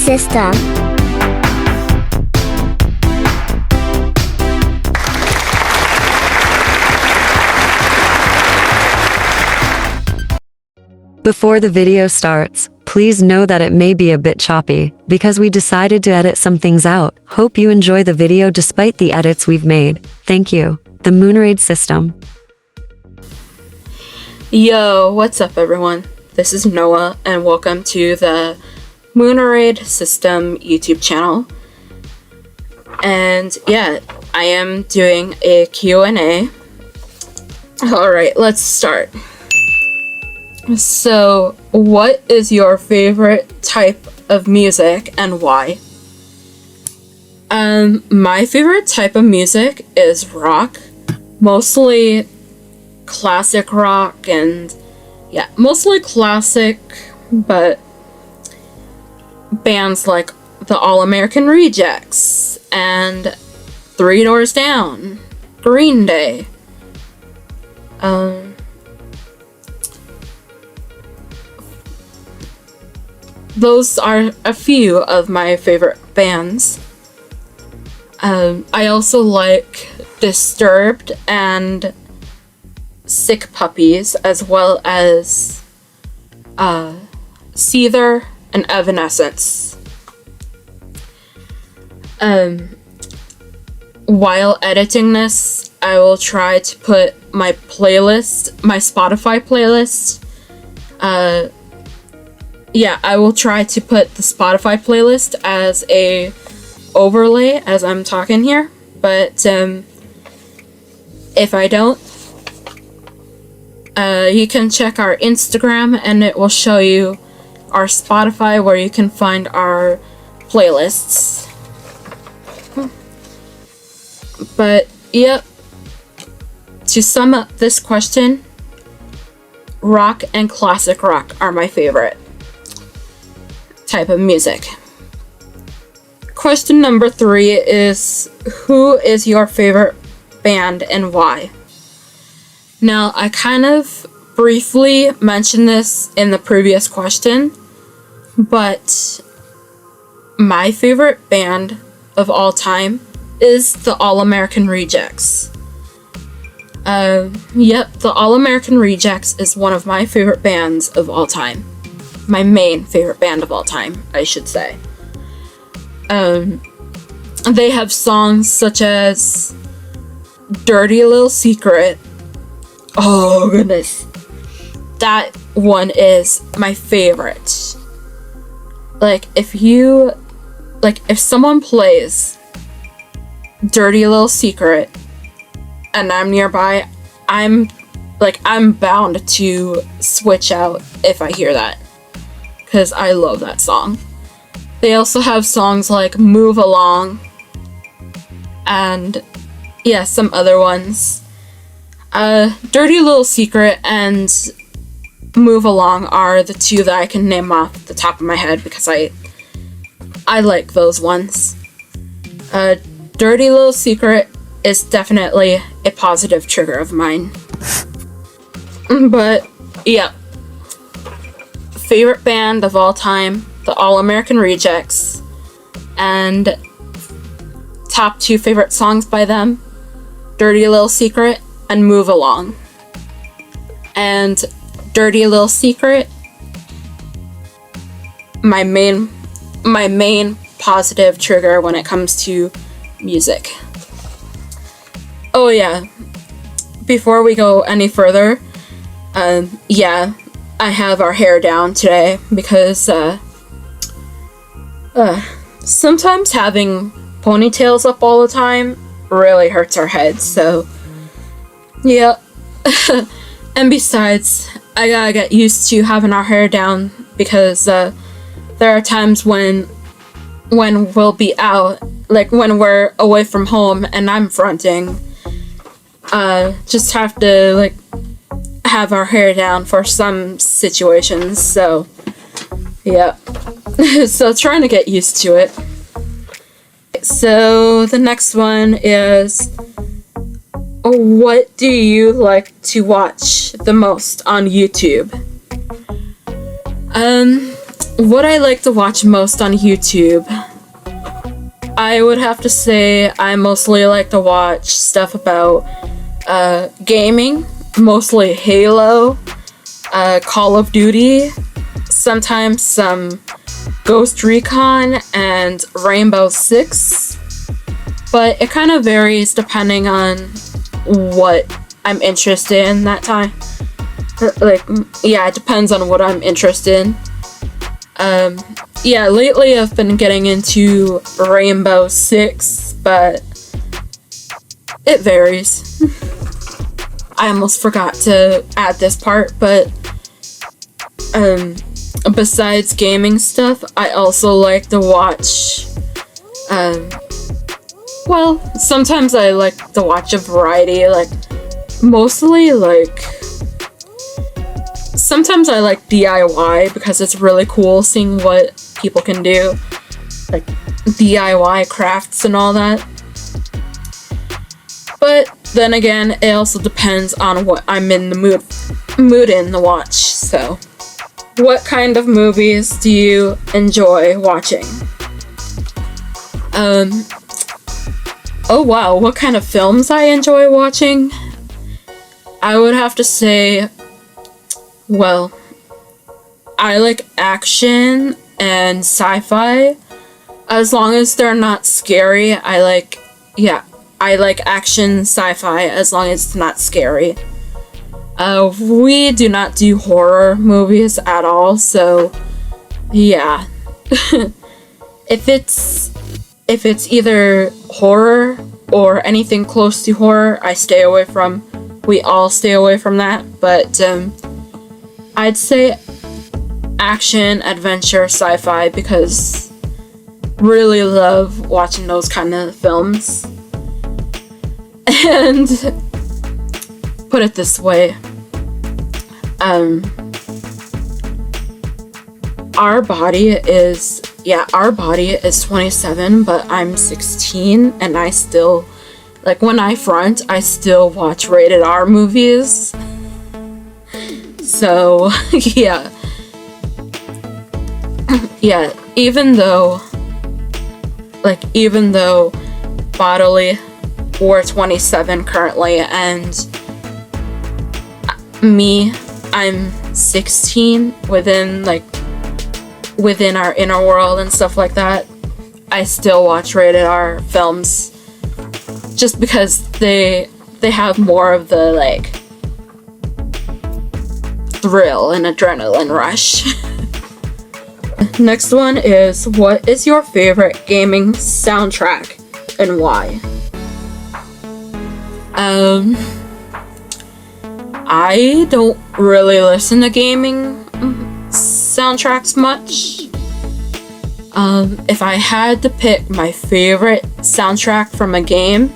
System. Before the video starts, please know that it may be a bit choppy, because we decided to edit some things out. Hope you enjoy the video despite the edits we've made. Thank you. The Moonarayde System. Yo, what's up everyone? This is Noah and welcome to the Moonarayde System YouTube channel. And yeah, I am doing a Q&A. Alright, let's start. So, what is your favorite type of music and why? My favorite type of music is rock, mostly classic rock, and yeah, mostly classic, but bands like the All-American Rejects and 3 Doors Down, Green Day. Those are a few of my favorite bands. I also like Disturbed and Sick Puppies, as well as Seether and Evanescence. While editing this, I will try to put my playlist, my Spotify playlist, I will try to put the Spotify playlist as a overlay as I'm talking here, but if I don't, you can check our Instagram and it will show you our Spotify where you can find our playlists. But yep, to sum up this question, rock and classic rock are my favorite type of music. Question number 3 is, who is your favorite band and why? Now, I kind of briefly mentioned this in the previous question, but my favorite band of all time is the All-American Rejects. The All-American Rejects is one of my favorite bands of all time. My main favorite band of all time, I should say. They have songs such as Dirty Little Secret. Oh goodness. That one is my favorite. If someone plays Dirty Little Secret and I'm nearby, I'm bound to switch out if I hear that, because I love that song. They also have songs like Move Along and yeah, some other ones. Dirty Little Secret and Move Along are the two that I can name off the top of my head because I like those ones. Dirty Little Secret is definitely a positive trigger of mine. But yeah, favorite band of all time, the All-American Rejects, and top 2 favorite songs by them, Dirty Little Secret and Move Along. And Dirty Little Secret, my main positive trigger when it comes to music. Oh yeah, before we go any further, I have our hair down today because sometimes having ponytails up all the time really hurts our heads, so yeah. And besides, I gotta get used to having our hair down because there are times when we'll be out, when we're away from home and I'm fronting, just have to have our hair down for some situations, so yeah. So trying to get used to it. So the next one is, what do you like to watch the most on YouTube? what I like to watch most on YouTube, I would have to say I mostly like to watch stuff about gaming, mostly Halo, Call of Duty, sometimes some Ghost Recon and Rainbow Six, but it kind of varies depending on what I'm interested in that time. Like, yeah, it depends on what I'm interested in. Yeah, lately I've been getting into Rainbow Six, but it varies. I almost forgot to add this part, but besides gaming stuff, I also like to watch, well, sometimes I like to watch a variety, like, mostly, like, sometimes I like DIY because it's really cool seeing what people can do, like DIY crafts and all that. But then again, it also depends on what I'm in the mood in to watch. So, what kind of movies do you enjoy watching? Oh wow, what kind of films I enjoy watching? I would have to say, well, I like action and sci-fi. As long as they're not scary, I like action sci-fi as long as it's not scary. We do not do horror movies at all, so yeah. If it's either horror or anything close to horror, I stay away from. We all stay away from that, but I'd say action, adventure, sci-fi, because really love watching those kind of films. And put it this way, our body is 27, but I'm 16, and I still, like, when I front, I still watch rated R movies. So, yeah. Yeah, even though bodily, we're 27 currently, and me, I'm 16 within our inner world and stuff like that. I still watch rated R films just because they have more of the, like, thrill and adrenaline rush. Next one is, what is your favorite gaming soundtrack and why? I don't really listen to gaming soundtracks much. If I had to pick my favorite soundtrack from a game,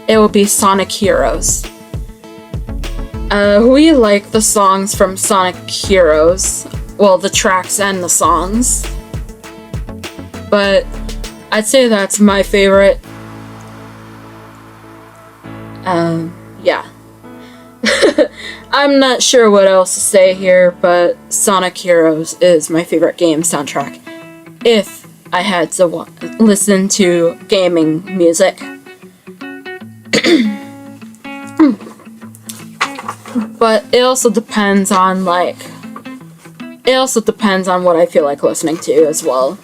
it would be Sonic Heroes. We like the songs from Sonic Heroes. Well, the tracks and the songs. But I'd say that's my favorite. Yeah. I'm not sure what else to say here, but Sonic Heroes is my favorite game soundtrack. If I had to listen to gaming music. But it also depends on, like, what I feel like listening to as well.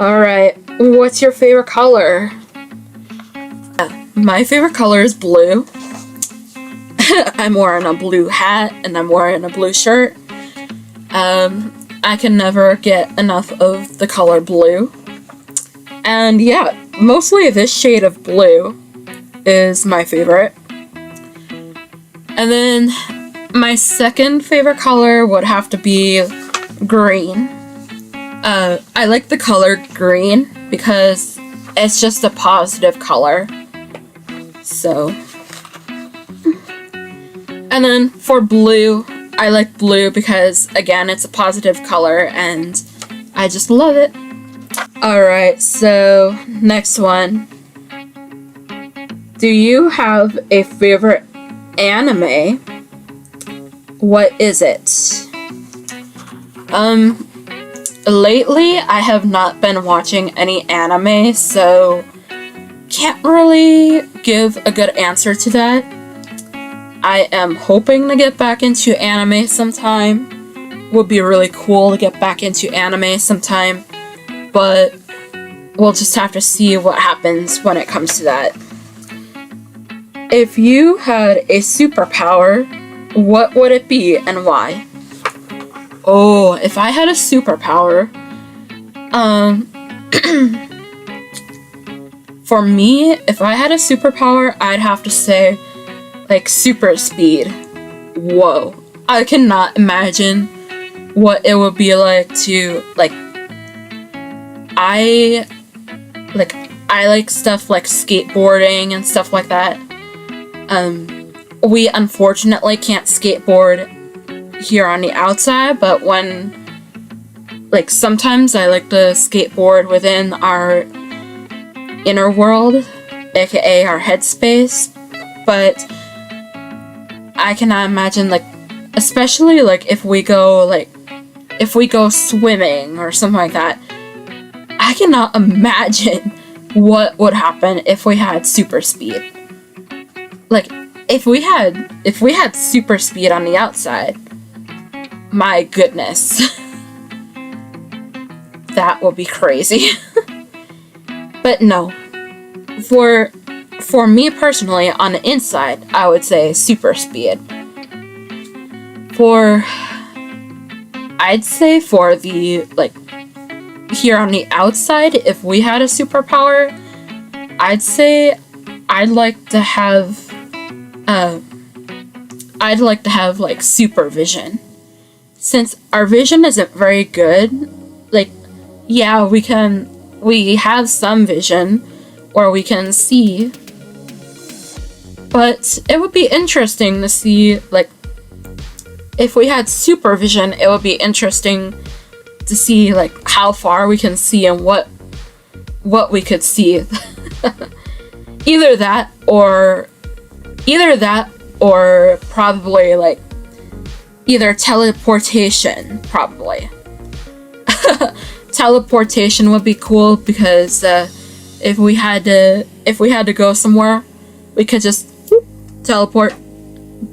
Alright, what's your favorite color? My favorite color is blue. I'm wearing a blue hat and I'm wearing a blue shirt. I can never get enough of the color blue. And yeah, mostly this shade of blue is my favorite. And then my second favorite color would have to be green. I like the color green because it's just a positive color. So, and then for blue, I like blue because, again, it's a positive color and I just love it. Alright, so next one. Do you have a favorite anime? What is it? Lately I have not been watching any anime, so can't really give a good answer to that. I am hoping to get back into anime sometime. Would be really cool to get back into anime sometime, but we'll just have to see what happens when it comes to that. If you had a superpower, what would it be and why? Oh, if I had a superpower, for me, if I had a superpower, I'd have to say, like, super speed. Whoa. I cannot imagine what it would be like to, like, I like stuff like skateboarding and stuff like that. We unfortunately can't skateboard here on the outside, but when, like, sometimes I like to skateboard within our inner world, aka our headspace, but I cannot imagine, like, especially, like, if we go swimming or something like that, I cannot imagine what would happen if we had super speed. Like, if we had super speed on the outside, my goodness. That would be crazy. But no. For me personally, on the inside, I would say super speed. I'd say for the, like, here on the outside, if we had a superpower, I'd say I'd like to have like supervision. Since our vision isn't very good, like, yeah, we have some vision, or we can see, but it would be interesting to see, like, if we had supervision, it would be interesting to see, like, how far we can see and what we could see. Either that or probably, like, either teleportation, probably. Teleportation would be cool because if we had to go somewhere, we could just teleport,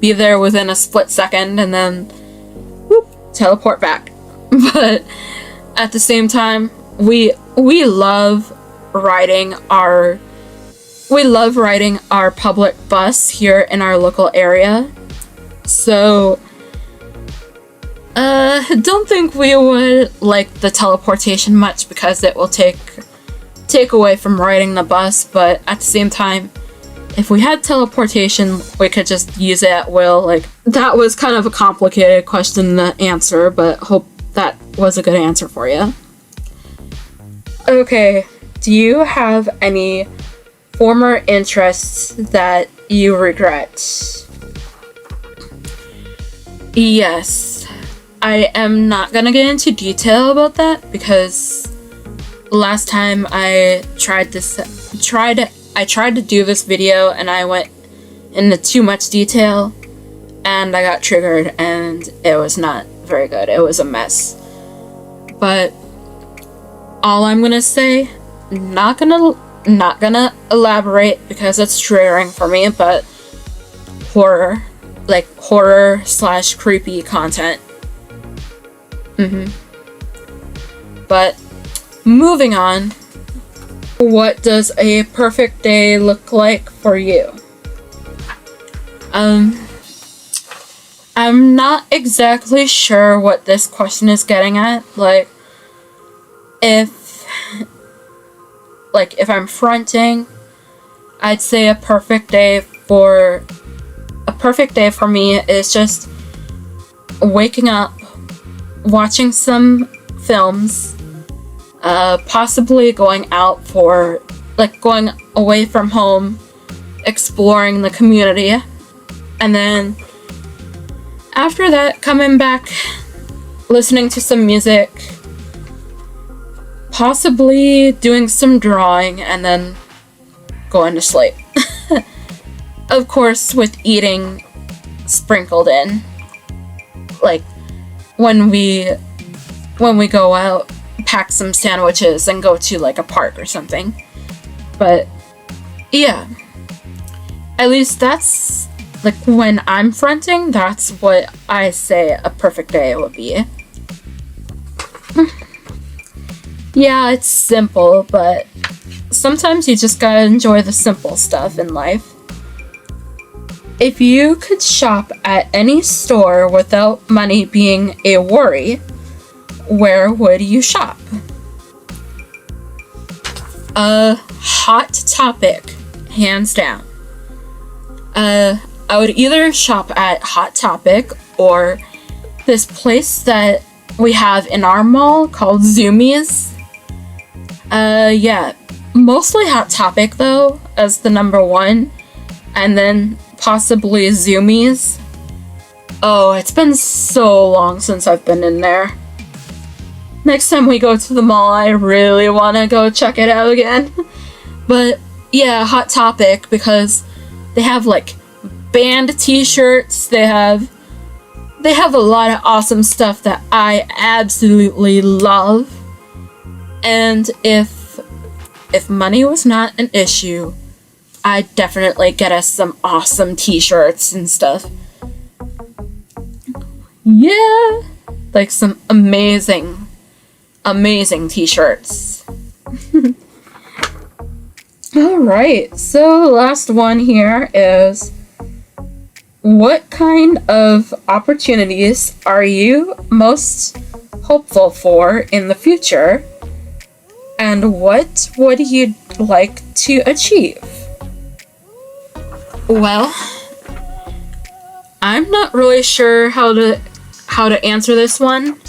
be there within a split second, and then teleport back. But at the same time, we love riding our public bus here in our local area. So don't think we would like the teleportation much because it will take away from riding the bus, but at the same time, if we had teleportation, we could just use it at will. Like, that was kind of a complicated question to answer, but hope that was a good answer for you. Okay, do you have any former interests that you regret? Yes. I am not gonna get into detail about that because last time I tried to do this video and I went into too much detail and I got triggered and it was not very good. It was a mess. But all I'm gonna say, not gonna elaborate because it's triggering for me, but horror / creepy content. But moving on, what does a perfect day look like for you? I'm not exactly sure what this question is getting at. Like, if I'm fronting, I'd say a perfect day for me is just waking up, watching some films, possibly going away from home, exploring the community, and then after that, coming back, listening to some music, possibly doing some drawing, and then going to sleep. Of course, with eating sprinkled in. Like, when we when we go out, pack some sandwiches and go to like a park or something. But yeah, at least that's like when I'm fronting, that's what I say a perfect day would be. Yeah, it's simple, but sometimes you just gotta enjoy the simple stuff in life. If you could shop at any store without money being a worry, where would you shop? Hot Topic, hands down. I would either shop at Hot Topic or this place that we have in our mall called Zoomies. Yeah, mostly Hot Topic though, as the number one, and then possibly Zoomies. Oh, it's been so long since I've been in there. Next time we go to the mall, I really want to go check it out again. But yeah, Hot Topic, because they have like band t-shirts, they have a lot of awesome stuff that I absolutely love. And if money was not an issue, I'd definitely get us some awesome t-shirts and stuff. Yeah, like some amazing t-shirts. Alright, so last one here is, what kind of opportunities are you most hopeful for in the future? And what would you like to achieve? Well, I'm not really sure how to answer this one.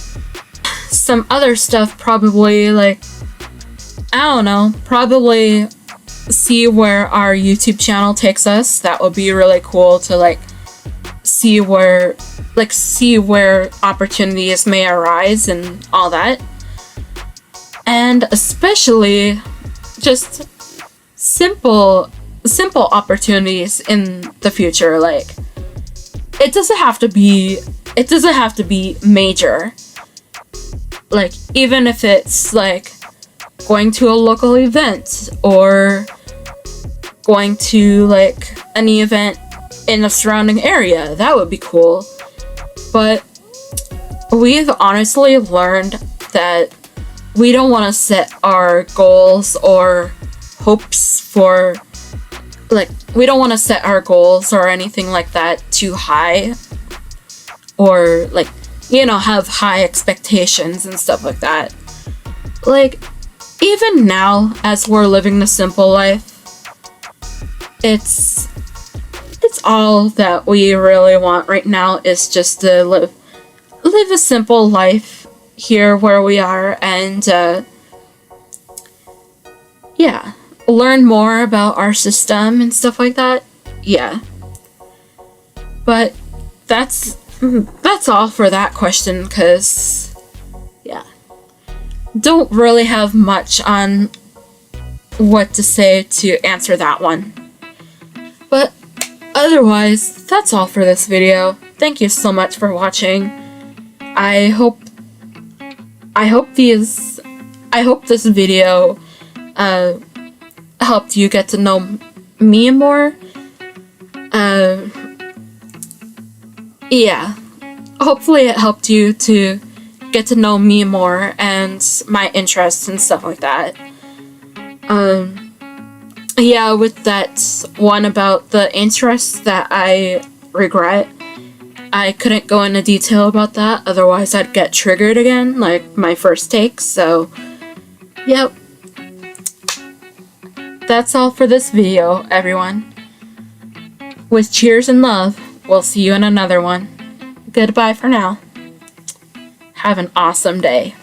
Some other stuff probably, like, I don't know, probably see where our YouTube channel takes us. That would be really cool to like see where opportunities may arise and all that. And especially just simple opportunities in the future. Like, it doesn't have to be major. Like, even if it's like going to a local event or going to like any event in the surrounding area, that would be cool. But we've honestly learned that we don't want to set our goals or hopes for, like, we don't want to set our goals or anything like that too high, or like, you know, have high expectations and stuff like that. Like, even now, as we're living the simple life, it's all that we really want right now is just to live a simple life here where we are, and yeah, learn more about our system and stuff like that. Yeah. But that's all for that question, because yeah, don't really have much on what to say to answer that one. But otherwise, that's all for this video. Thank you so much for watching. I hope this video helped you get to know me more. Yeah, hopefully it helped you to get to know me more and my interests and stuff like that. Yeah, with that one about the interests that I regret, I couldn't go into detail about that, otherwise I'd get triggered again, like my first take, so yep. That's all for this video, everyone. With cheers and love, we'll see you in another one. Goodbye for now. Have an awesome day.